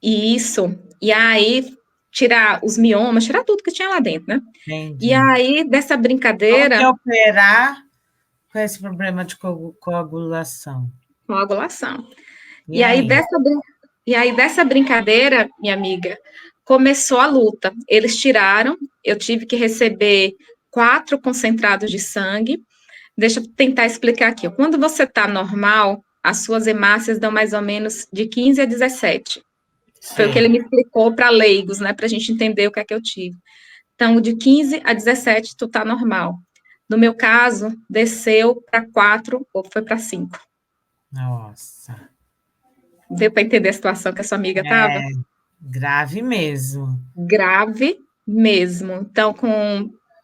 Isso. E aí tirar os miomas, tirar tudo que tinha lá dentro, né? E Entendi. aí dessa Como que brincadeira, é operar com esse problema de coagulação? coagulação. E E aí aí? dessa brincadeira, minha amiga, começou a luta. Eles tiraram, eu tive que receber 4 concentrados de sangue. Deixa eu tentar explicar aqui. Quando você está normal, as suas hemácias dão mais ou menos de 15 a 17. Foi o que ele Sei. me explicou para leigos, né? Para a gente entender o que é que eu tive. Então, de 15 a 17, tu tá normal. No meu caso, desceu para 4 ou foi para 5. Nossa. Deu para entender a situação que a sua amiga estava? É grave mesmo. Grave mesmo. Então,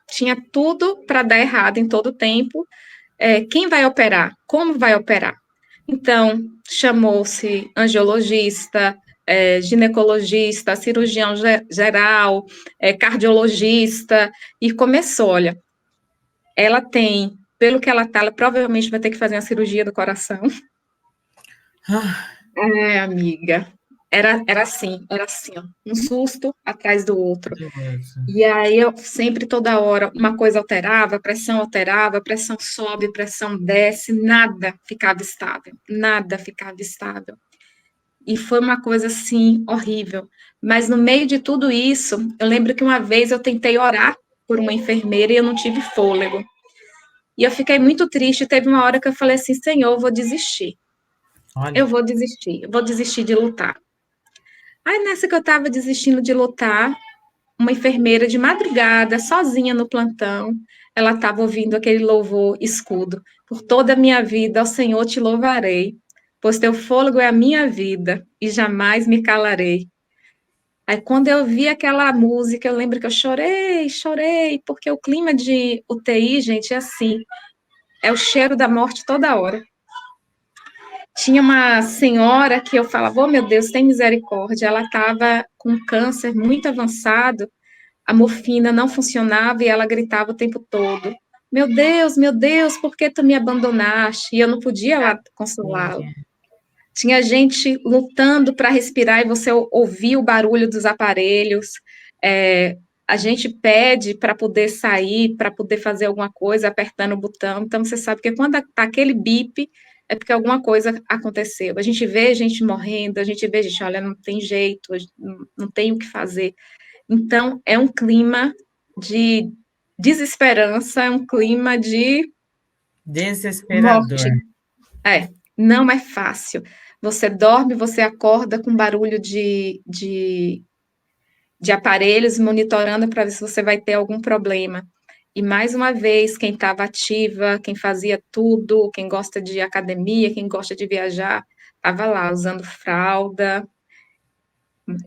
tinha tudo para dar errado em todo o tempo. Quem vai operar? Como vai operar? Então, chamou-se angiologista, ginecologista, cirurgião geral, cardiologista, e começou, olha, ela tem, pelo que ela está, ela provavelmente vai ter que fazer uma cirurgia do coração. Ah, Amiga, era assim, ó, um susto atrás do outro. Deus. E aí eu sempre, toda hora, uma coisa alterava, a pressão sobe, a pressão desce, nada ficava estável. E foi uma coisa assim horrível. Mas no meio de tudo isso, eu lembro que uma vez eu tentei orar por uma enfermeira e eu não tive fôlego. E eu fiquei muito triste. Teve uma hora que eu falei assim: Senhor, eu vou desistir. Olha. Eu vou desistir de lutar. Aí nessa que eu estava desistindo de lutar, uma enfermeira de madrugada, sozinha no plantão, ela estava ouvindo aquele louvor escudo. Por toda a minha vida, ao Senhor te louvarei, pois teu fôlego é a minha vida, e jamais me calarei. Aí, quando eu vi aquela música, eu lembro que eu chorei, porque o clima de UTI, gente, é assim, é o cheiro da morte toda hora. Tinha uma senhora que eu falava, oh meu Deus, tem misericórdia, ela estava com câncer muito avançado, a morfina não funcionava e ela gritava o tempo todo. Meu Deus, por que tu me abandonaste? E eu não podia lá consolá-la. Tinha gente lutando para respirar e você ouvia o barulho dos aparelhos. A gente pede para poder sair, para poder fazer alguma coisa, apertando o botão. Então, você sabe que quando está aquele bip, é porque alguma coisa aconteceu. A gente vê gente morrendo, a gente vê gente, olha, não tem jeito, não tem o que fazer. Então, é um clima de desesperança, é um clima de Desesperador. morte. Não é fácil. Você dorme, você acorda com barulho de aparelhos monitorando para ver se você vai ter algum problema. E mais uma vez, quem estava ativa, quem fazia tudo, quem gosta de academia, quem gosta de viajar, estava lá usando fralda.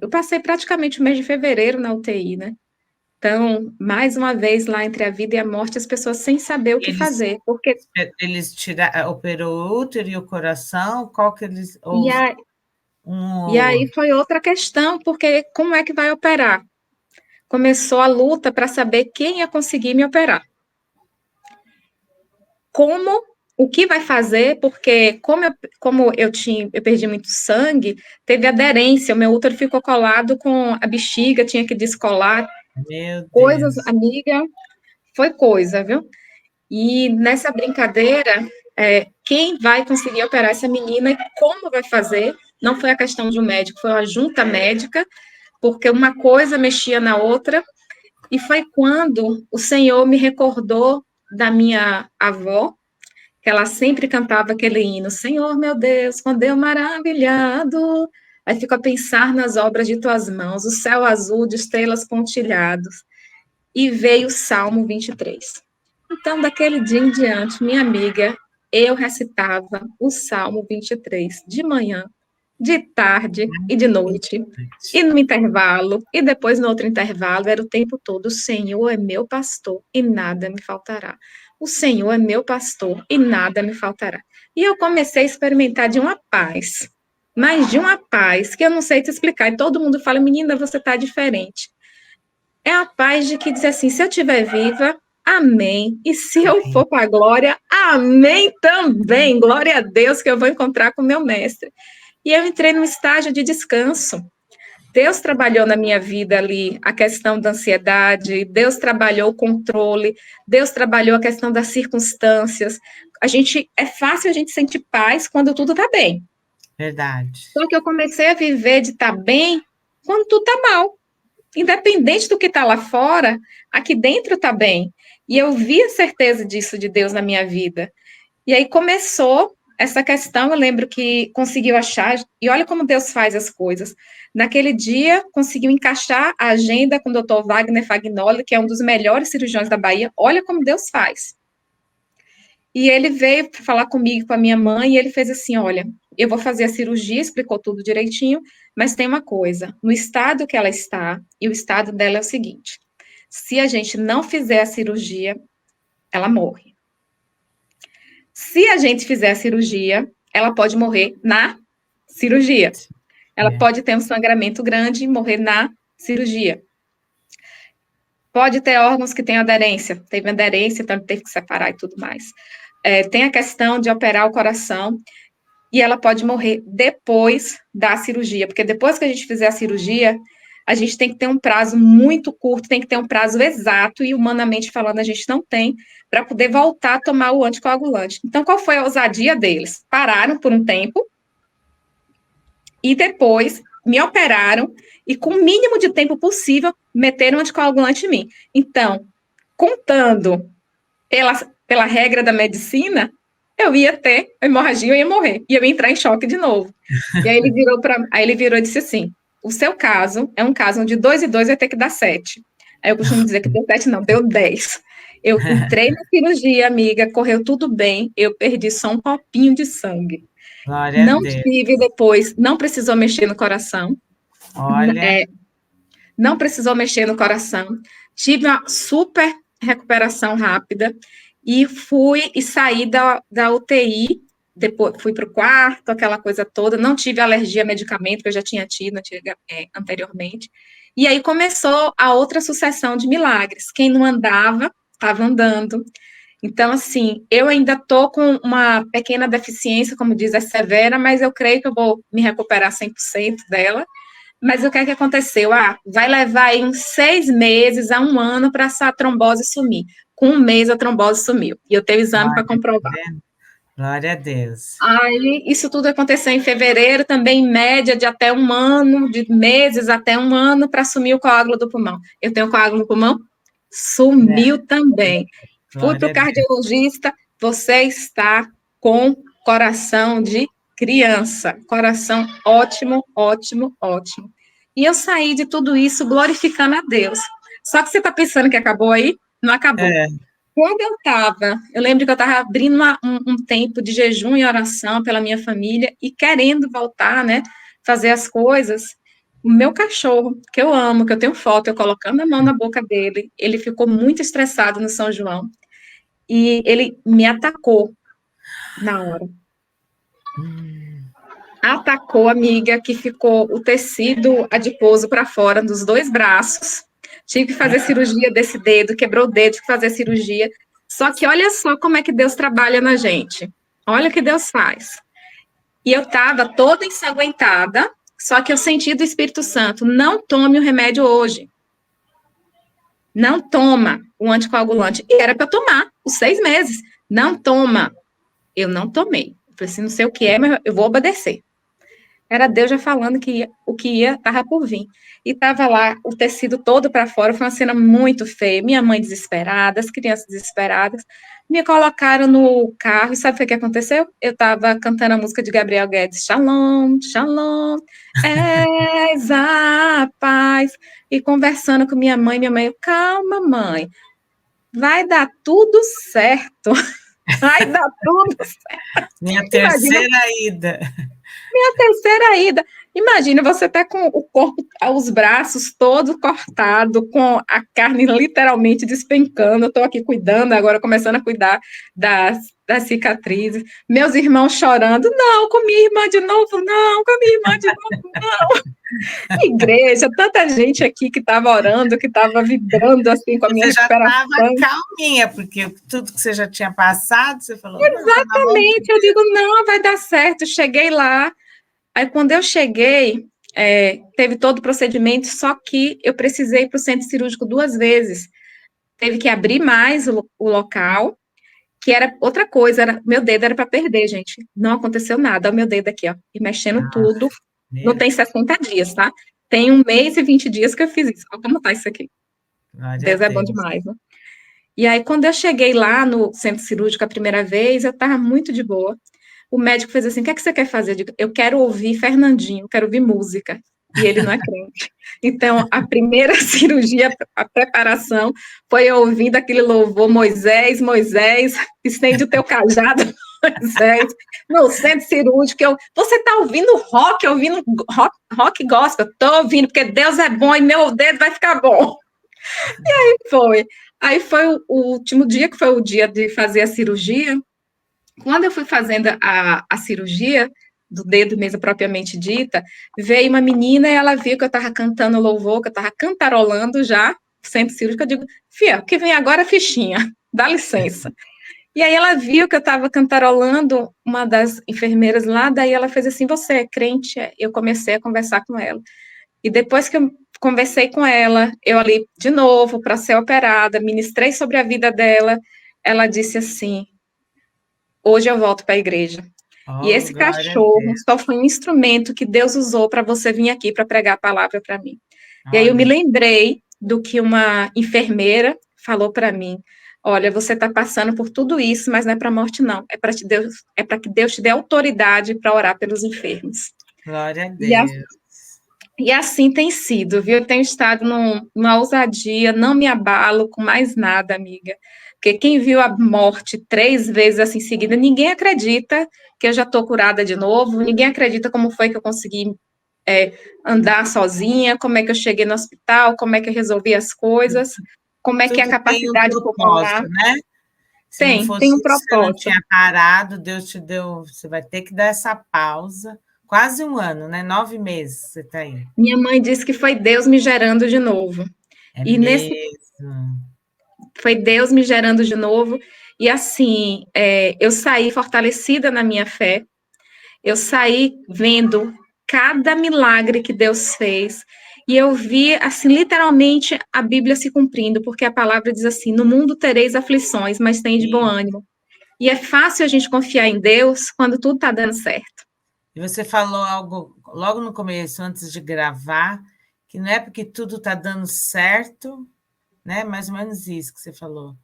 Eu passei praticamente o mês de fevereiro na UTI, né? Então, mais uma vez, lá entre a vida e a morte, as pessoas sem saber o que Eles fazer. Porque, eles operou o útero e o coração? Qual que eles e, ou a, um e ou aí outro? foi outra questão, porque como é que vai operar? Começou a luta para saber quem ia conseguir me operar. Como o que vai fazer, porque eu perdi muito sangue, teve aderência, o meu útero ficou colado com a bexiga, tinha que descolar, Meu coisas, Deus. amiga, foi coisa, viu? E nessa brincadeira, quem vai conseguir operar essa menina e como vai fazer, não foi a questão de um médico, foi uma junta médica, porque uma coisa mexia na outra, e foi quando o Senhor me recordou da minha avó, que ela sempre cantava aquele hino, Senhor, meu Deus, quando eu maravilhado, aí fico a pensar nas obras de tuas mãos, o céu azul de estrelas pontilhados, e veio o Salmo 23. Então, daquele dia em diante, minha amiga, eu recitava o Salmo 23 de manhã, de tarde e de noite, e no intervalo, e depois no outro intervalo, era o tempo todo, o Senhor é meu pastor e nada me faltará. O Senhor é meu pastor e nada me faltará. E eu comecei a experimentar de uma paz, mas de uma paz que eu não sei te explicar. E todo mundo fala, menina, você está diferente. É a paz de que diz assim, se eu estiver viva, amém. E se eu for para a glória, amém também. Glória a Deus que eu vou encontrar com o meu mestre. E eu entrei num estágio de descanso. Deus trabalhou na minha vida ali a questão da ansiedade, Deus trabalhou o controle, Deus trabalhou a questão das circunstâncias. É fácil a gente sentir paz quando tudo está bem. Verdade. Só que eu comecei a viver de estar bem quando tudo está mal. Independente do que está lá fora, aqui dentro está bem. E eu vi a certeza disso de Deus na minha vida. E aí começou essa questão, eu lembro que conseguiu achar, e olha como Deus faz as coisas. Naquele dia, conseguiu encaixar a agenda com o doutor Wagner Fagnoli, que é um dos melhores cirurgiões da Bahia. Olha como Deus faz. E ele veio falar comigo, com a minha mãe, e ele fez assim, olha, eu vou fazer a cirurgia, explicou tudo direitinho, mas tem uma coisa, no estado que ela está, e o estado dela é o seguinte, se a gente não fizer a cirurgia, ela morre. Se a gente fizer a cirurgia, ela pode morrer na cirurgia. Ela pode ter um sangramento grande e morrer na cirurgia. Pode ter órgãos que têm aderência, teve aderência, então teve que separar e tudo mais. Tem a questão de operar o coração, e ela pode morrer depois da cirurgia, porque depois que a gente fizer a cirurgia, a gente tem que ter um prazo muito curto, tem que ter um prazo exato, e humanamente falando, a gente não tem, para poder voltar a tomar o anticoagulante. Então, qual foi a ousadia deles? Pararam por um tempo, e depois me operaram, e com o mínimo de tempo possível, meteram anticoagulante em mim. Então, contando pela regra da medicina, eu ia ter hemorragia, eu ia morrer, e eu ia entrar em choque de novo. E aí ele virou e disse assim, o seu caso é um caso onde 2 e 2 vai ter que dar 7. Aí eu costumo dizer que deu 7, não, deu 10. Eu entrei na cirurgia, amiga, correu tudo bem, eu perdi só um copinho de sangue. Glória a Não Deus. tive depois, não precisou mexer no coração. Olha. Não precisou mexer no coração. Tive uma super recuperação rápida e saí da UTI, depois fui para o quarto, aquela coisa toda, não tive alergia a medicamento, que eu já tinha tido anteriormente, e aí começou a outra sucessão de milagres, quem não andava, estava andando, então, assim, eu ainda estou com uma pequena deficiência, como diz, é severa, mas eu creio que eu vou me recuperar 100% dela. Mas o que é que aconteceu? Vai levar aí uns 6 meses a 1 ano para essa trombose sumir. Com 1 mês a trombose sumiu. E eu tenho exame para comprovar. Glória a Deus. Aí, isso tudo aconteceu em fevereiro, também em média de até 1 ano, de meses até 1 ano, para sumir o coágulo do pulmão. Eu tenho coágulo no pulmão? Sumiu também. Fui para o cardiologista, você está com coração de criança. Coração ótimo, ótimo, ótimo. E eu saí de tudo isso glorificando a Deus. Só que você está pensando que acabou aí? Não acabou. Quando eu lembro que eu estava abrindo um tempo de jejum e oração pela minha família e querendo voltar, né, fazer as coisas. O meu cachorro, que eu amo, que eu tenho foto, eu colocando a mão na boca dele, ele ficou muito estressado no São João e ele me atacou na hora. Atacou, amiga, que ficou o tecido adiposo para fora dos 2 braços. Tive que fazer cirurgia desse dedo, quebrou o dedo, tive que fazer cirurgia. Só que olha só como é que Deus trabalha na gente. Olha o que Deus faz. E eu estava toda ensanguentada, só que eu senti do Espírito Santo, não tome o remédio hoje. Não toma o anticoagulante. E era para tomar os 6 meses. Não toma. Eu não tomei. Eu falei assim, não sei o que é, mas eu vou obedecer. Era Deus já falando que o que ia estava por vir. E estava lá o tecido todo para fora, foi uma cena muito feia. Minha mãe desesperada, as crianças desesperadas. Me colocaram no carro e sabe o que aconteceu? Eu estava cantando a música de Gabriel Guedes, Shalom, Shalom, és a paz. E conversando com minha mãe, calma, mãe, vai dar tudo certo. Vai dar tudo certo. Minha terceira ida. Minha terceira ida. Imagina, você tá com o corpo, os braços todos cortados, com a carne literalmente despencando. Eu tô aqui cuidando, agora começando a cuidar das cicatrizes. Meus irmãos chorando. Não, com minha irmã de novo, não, com minha irmã de novo, não. Igreja, tanta gente aqui que estava orando, que estava vibrando assim com a minha recuperação. Você já estava calminha, porque tudo que você já tinha passado, você falou... Exatamente, eu digo, não, vai dar certo. Cheguei lá, aí quando eu cheguei, teve todo o procedimento, só que eu precisei ir para o centro cirúrgico 2 vezes. Teve que abrir mais o local, que era outra coisa, meu dedo era para perder, gente. Não aconteceu nada, olha o meu dedo aqui, ó, e mexendo tudo. Não tem 60 dias, tá? Tem 1 mês e 20 dias que eu fiz isso. Olha como tá isso aqui. Deus é bom demais, né? E aí, quando eu cheguei lá no centro cirúrgico a primeira vez, eu estava muito de boa. O médico fez assim, o que é que você quer fazer? Eu digo, eu quero ouvir Fernandinho, quero ouvir música. E ele não é crente. Então, a primeira cirurgia, a preparação, foi eu ouvindo aquele louvor, Moisés, Moisés, estende o teu cajado, Moisés, no centro cirúrgico. Você está ouvindo rock, rock gospel? Estou ouvindo, porque Deus é bom e meu dedo vai ficar bom. E aí foi. Aí foi o último dia, que foi o dia de fazer a cirurgia. Quando eu fui fazendo a cirurgia do dedo mesmo propriamente dita, veio uma menina e ela viu que eu estava cantando louvor, que eu estava cantarolando já, centro cirúrgico, eu digo, fia, o que vem agora é fichinha, dá licença. E aí ela viu que eu estava cantarolando, uma das enfermeiras lá, daí ela fez assim, você é crente? Eu comecei a conversar com ela. E depois que eu conversei com ela, eu ali de novo para ser operada, ministrei sobre a vida dela, ela disse assim, hoje eu volto para a igreja. E esse cachorro só foi um instrumento que Deus usou para você vir aqui para pregar a palavra para mim. E aí eu me lembrei do que uma enfermeira falou para mim, olha, você está passando por tudo isso, mas não é para a morte, não. É para que Deus te dê autoridade para orar pelos enfermos. Glória a Deus. E assim tem sido, viu? Eu tenho estado numa ousadia, não me abalo com mais nada, amiga. Porque quem viu a morte 3 vezes assim seguida, ninguém acredita que eu já estou curada de novo, ninguém acredita como foi que eu consegui andar sozinha, como é que eu cheguei no hospital, como é que eu resolvi as coisas, como é que é a capacidade pulmonar. Né? Tem um propósito. Você não tinha parado, Deus te deu, você vai ter que dar essa pausa. Quase 1 ano, né? 9 meses você está aí. Minha mãe disse que foi Deus me gerando de novo. Mesmo? Foi Deus me gerando de novo. E assim, eu saí fortalecida na minha fé. Eu saí vendo cada milagre que Deus fez. E eu vi, assim, literalmente a Bíblia se cumprindo, porque a palavra diz assim, no mundo tereis aflições, mas tem de bom ânimo. E é fácil a gente confiar em Deus quando tudo está dando certo. E você falou algo logo no começo, antes de gravar, que não é porque tudo está dando certo, né? Mais ou menos isso que você falou.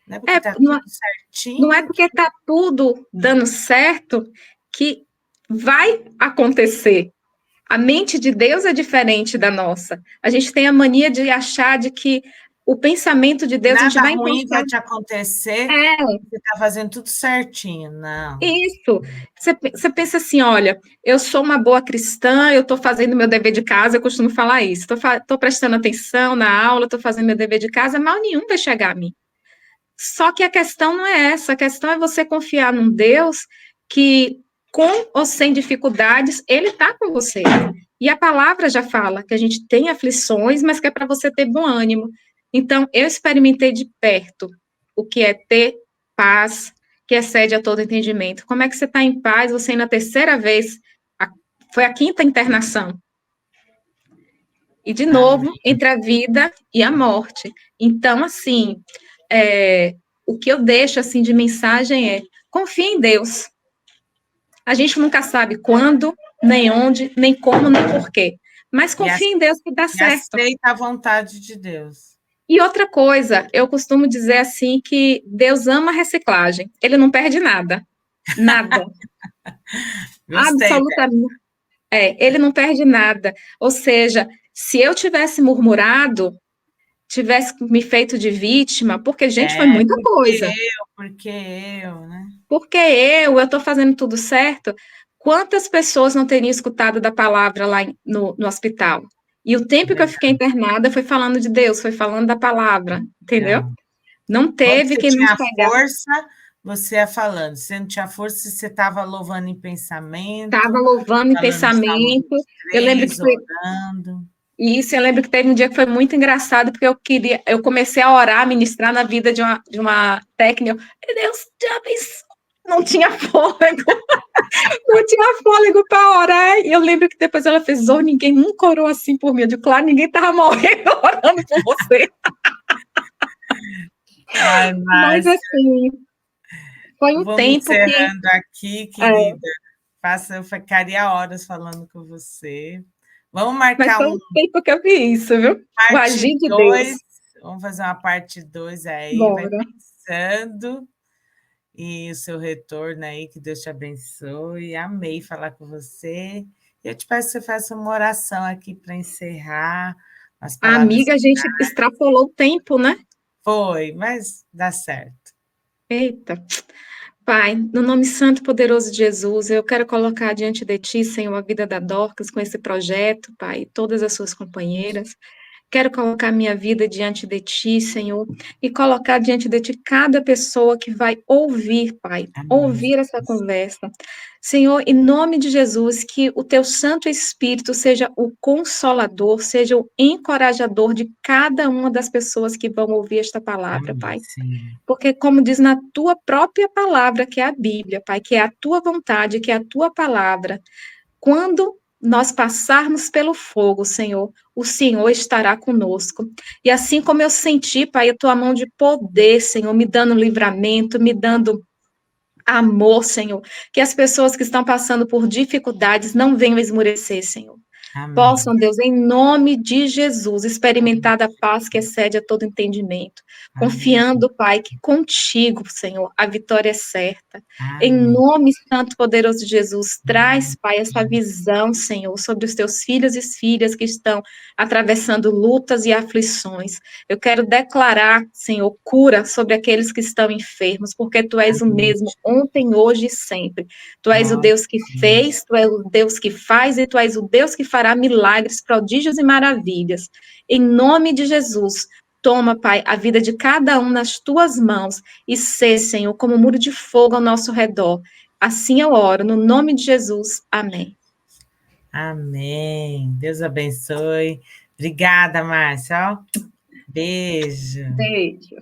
Não é porque está tudo certinho. Não é porque está tudo dando certo que vai acontecer. A mente de Deus é diferente da nossa. A gente tem a mania de achar de que o pensamento de Deus Nada a gente vai ruim encontrar. vai te acontecer, você está fazendo tudo certinho, não. Isso. Você pensa assim, olha, eu sou uma boa cristã, eu estou fazendo meu dever de casa, eu costumo falar isso, estou prestando atenção na aula, estou fazendo meu dever de casa, mal nenhum vai chegar a mim. Só que a questão não é essa, a questão é você confiar num Deus que, com ou sem dificuldades, ele está com você. E a palavra já fala que a gente tem aflições, mas que é para você ter bom ânimo. Então, eu experimentei de perto o que é ter paz, que excede a todo entendimento. Como é que você está em paz, você na terceira vez, foi a quinta internação, e de novo, Amém. entre a vida e a morte. Então, assim, o que eu deixo, assim, de mensagem é, confie em Deus. A gente nunca sabe quando, nem onde, nem como, nem porquê. Mas confie em Deus que dá E certo. aceita a vontade de Deus. E outra coisa, eu costumo dizer assim que Deus ama a reciclagem. Ele não perde nada. Nada. Gostei dela. Absolutamente. Ele não perde nada. Ou seja, se eu tivesse murmurado, tivesse me feito de vítima, porque, gente, foi muita coisa. Porque eu, né? Porque eu estou fazendo tudo certo. Quantas pessoas não teriam escutado da palavra lá no hospital? E o tempo que eu fiquei Verdade. internada foi falando de Deus, foi falando da palavra, entendeu? Não. Não Quando teve você quem não tinha pegasse. força, você ia falando. Se não tinha força, você estava louvando em pensamento, Estava louvando em falando o Salmo pensamento. Eu lembro que 23, foi orando. isso, eu lembro que teve um dia que foi muito engraçado, porque eu comecei a orar, a ministrar na vida de uma técnica. Deus te abençoe. Não tinha fôlego, não tinha fôlego para orar. E eu lembro que depois ela fez, ninguém nunca orou assim por mim. Eu digo, claro, ninguém estava morrendo orando por você. Ai, Mas Márcia, assim, foi um vamos tempo que. encerrando aqui, querida. Eu ficaria horas falando com você. Vamos Mas marcar foi um tempo que eu vi isso, viu? O parte agir de Deus. 2. Vamos fazer uma parte 2 aí, vai Bora. pensando. E o seu retorno aí, que Deus te abençoe. Amei falar com você. Eu te peço que você faça uma oração aqui para encerrar, as A palavras. amiga, a gente extrapolou o tempo, né? Foi, mas dá certo. Eita. Pai, no nome santo e poderoso de Jesus, eu quero colocar diante de Ti, Senhor, a vida da Dorcas com esse projeto, Pai, todas as suas companheiras. Quero colocar minha vida diante de Ti, Senhor, e colocar diante de Ti cada pessoa que vai ouvir, Pai, Amém. ouvir essa conversa. Senhor, em nome de Jesus, que o Teu Santo Espírito seja o consolador, seja o encorajador de cada uma das pessoas que vão ouvir esta palavra, Amém, Pai. Senhor. Porque, como diz na tua própria palavra, que é a Bíblia, Pai, que é a tua vontade, que é a tua palavra, quando nós passarmos pelo fogo, Senhor, o Senhor estará conosco. E assim como eu senti, Pai, a tua mão de poder, Senhor, me dando livramento, me dando amor, Senhor, que as pessoas que estão passando por dificuldades não venham esmurecer, Senhor. Amém. Possam, Deus, em nome de Jesus, experimentar da paz que excede a todo entendimento, Amém. confiando, Pai, que contigo, Senhor, a vitória é certa. Em Amém. nome santo e poderoso de Jesus, traz, Amém. Pai, essa visão, Senhor, sobre os teus filhos e filhas que estão atravessando lutas e aflições. Eu quero declarar, Senhor, cura sobre aqueles que estão enfermos, porque Tu és o Amém. mesmo ontem, hoje e sempre. Tu és o Glória Deus que a Deus. fez, Tu és o Deus que faz e Tu és o Deus que fará milagres, prodígios e maravilhas. Em nome de Jesus, toma, Pai, a vida de cada um nas Tuas mãos e sê, Senhor, como um muro de fogo ao nosso redor. Assim eu oro, no nome de Jesus. Amém. Amém. Deus abençoe. Obrigada, Márcia. Ó, beijo. Beijo.